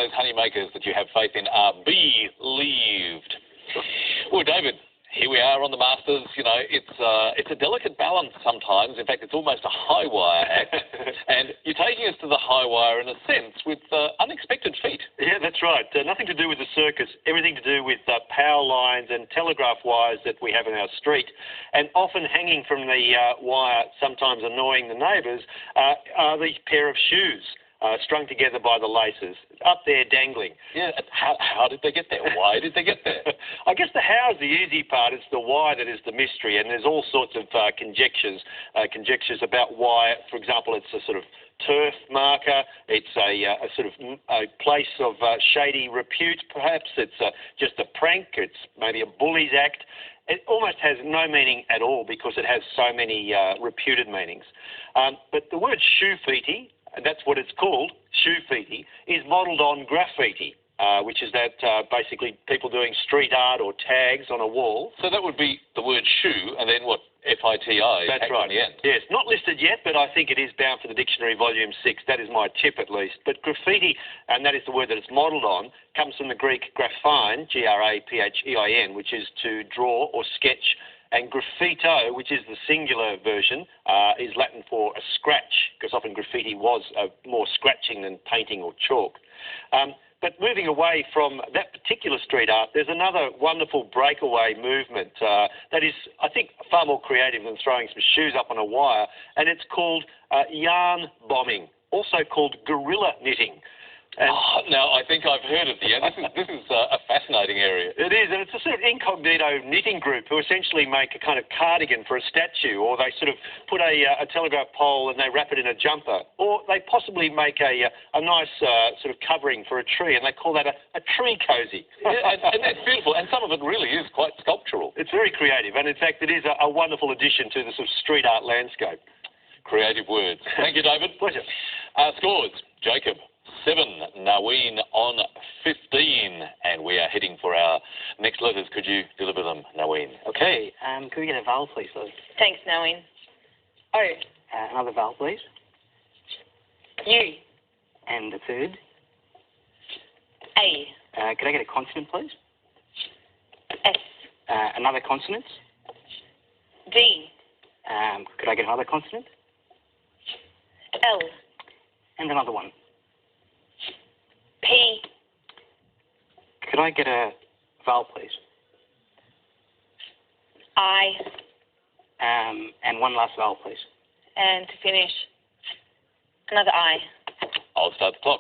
those honeymakers that you have faith in are believed. Well, David, here we are on the Masters. You know, it's a delicate balance sometimes. In fact, it's almost a high wire act. And you're taking us to the high wire in a sense with unexpected feet. Yeah, that's right. Nothing to do with the circus. Everything to do with power lines and telegraph wires that we have in our street. And often hanging from the wire, sometimes annoying the neighbours, are these pair of shoes. Strung together by the laces, up there dangling. Yeah, how did they get there? Why did they get there? I guess the how is the easy part. It's the why that is the mystery, and there's all sorts of conjectures about why. For example, it's a sort of turf marker. It's a sort of a place of shady repute, perhaps. It's just a prank. It's maybe a bully's act. It almost has no meaning at all because it has so many reputed meanings. But the word shoefeety, and that's what it's called, shoefeety, is modelled on graffiti, which is that basically people doing street art or tags on a wall. So that would be the word shoe and then what, F-I-T-I? That's right. On the end. Yes, not listed yet, but I think it is bound for the dictionary volume 6. That is my tip at least. But graffiti, and that is the word that it's modelled on, comes from the Greek graphein, G-R-A-P-H-E-I-N, which is to draw or sketch. And graffito, which is the singular version, is Latin for a scratch, because often graffiti was more scratching than painting or chalk. But moving away from that particular street art, there's another wonderful breakaway movement that is, I think, far more creative than throwing some shoes up on a wire, and it's called yarn bombing, also called guerrilla knitting. Now, I think I've heard of this is a fascinating area. It is, and it's a sort of incognito knitting group who essentially make a kind of cardigan for a statue, or they sort of put a telegraph pole and they wrap it in a jumper, or they possibly make a nice sort of covering for a tree, and they call that a tree cozy. Yeah, and that's beautiful, and some of it really is quite sculptural. It's very creative, and in fact it is a wonderful addition to the sort of street art landscape. Creative words. Thank you, David. Pleasure. Scores, Jacob. 7, Naween on 15, and we are heading for our next letters. Could you deliver them, Naween? Okay, could we get a vowel, please, Lily? Thanks, Naween. O. Another vowel, please. U. And a third. A. Could I get a consonant, please? S. Another consonant. D. Could I get another consonant? L. And another one. P. Could I get a vowel, please? I. And one last vowel, please. And to finish, another I. I'll start the clock.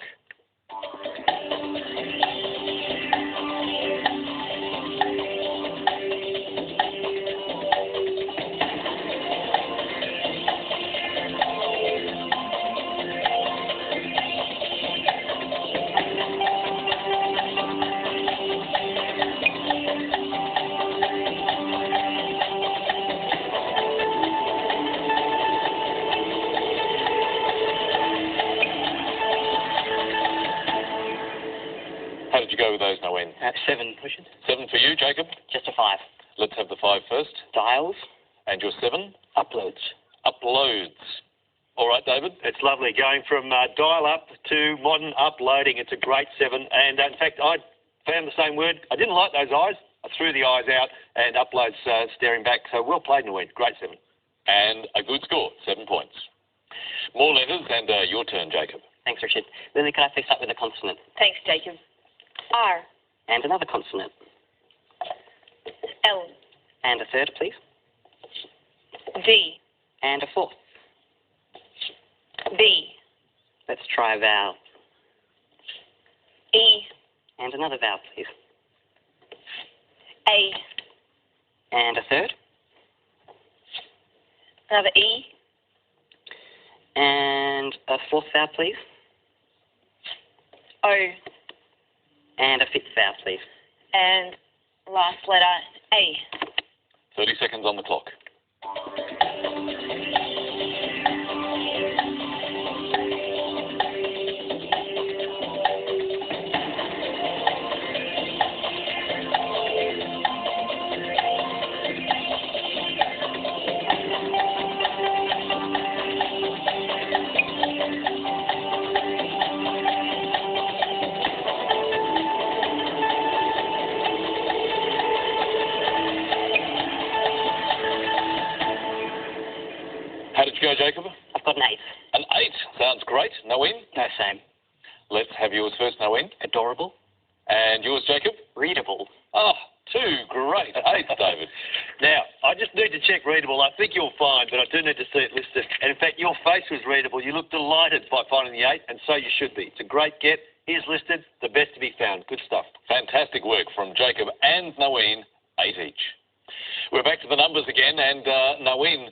How did you go with those, Naween? 7, Richard. 7 for you, Jacob? Just a 5. Let's have the 5 first. Dials. And your 7? Uploads. Uploads. All right, David? It's lovely, going from dial-up to modern uploading. It's a great 7, and in fact, I found the same word. I didn't like those eyes. I threw the eyes out, and uploads staring back. So well played, Naween. Great 7. And a good score, 7 points. More letters, and your turn, Jacob. Thanks, Richard. Lily, can I please start with a consonant? Thanks, Jacob. R. And another consonant. L. And a third, please. D. And a fourth. B. Let's try a vowel. E. And another vowel, please. A. And a third. Another E. And a fourth vowel, please. O. And a fifth vowel, please. And last letter, A. 30 seconds on the clock. go, Jacob? I've got an 8. An 8. Sounds great. Naween? No, same. Let's have yours first, Naween. Adorable. And yours, Jacob? Readable. Oh, 2 great 8s, David. Now, I just need to check readable. I think you'll find, but I do need to see it listed. And in fact, your face was readable. You look delighted by finding the 8, and so you should be. It's a great get. Here's listed. The best to be found. Good stuff. Fantastic work from Jacob and Naween, 8 each. We're back to the numbers again, and Naween,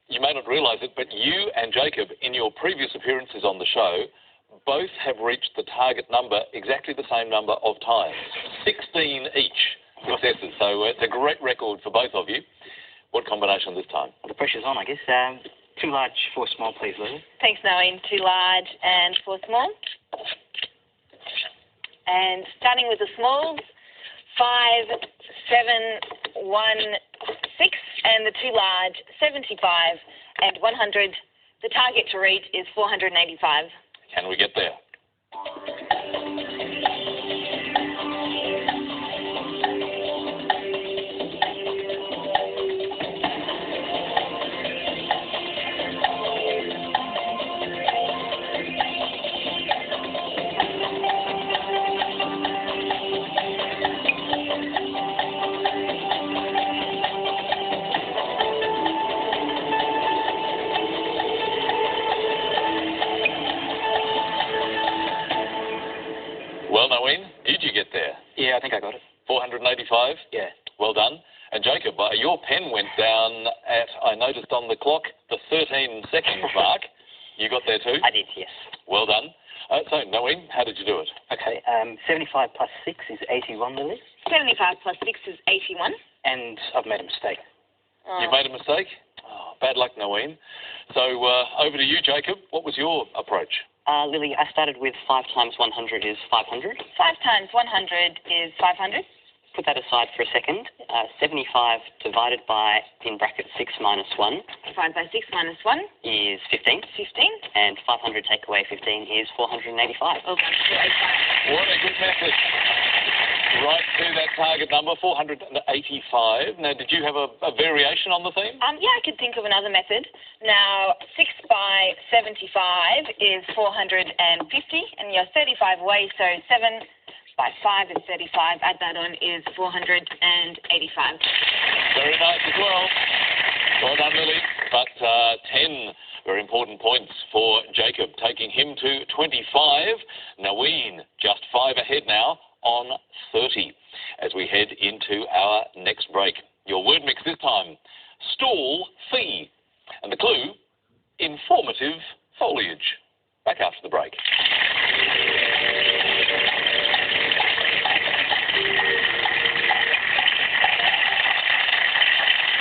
you may not realise it, but you and Jacob, in your previous appearances on the show, both have reached the target number, exactly the same number of times, 16 each successes. So it's a great record for both of you. What combination this time? Well, the pressure's on, I guess. 2 large, 4 small, please, Lily. Thanks, Naween. 2 large and 4 small. And starting with the smalls, 5, 7, 1, 6, and the 2 large, 75 and 100. The target to reach is 485. Can we get there? Well, Naween, did you get there? Yeah, I think I got it. 485? Yeah. Well done. And Jacob, your pen went down at, I noticed on the clock, the 13-second mark. You got there too? I did, yes. Well done. So, Naween, how did you do it? Okay, 75 plus 6 is 81, Lily. 75 plus 6 is 81. And I've made a mistake. You made a mistake? Oh, bad luck, Naween. So, over to you, Jacob. What was your approach? Lily, I started with 5 times 100 is 500. 5 times 100 is 500. Put that aside for a second. 75 divided by, in bracket, 6 minus 1 Divided by 6 minus 1 is 15. 15. And 500 take away 15 is 485. Oh, 485. What a good method. Right to that target number, 485. Now, did you have a variation on the theme? Yeah, I could think of another method. Now, 6 by 75 is 450, and you're 35 away, so 7 by 5 is 35. Add that on is 485. Very nice as well. Well done, Lily. But 10 very important points for Jacob, taking him to 25. Naween, just 5 ahead now on 30 as we head into our next break. Your word mix this time, stall fee. And the clue, informative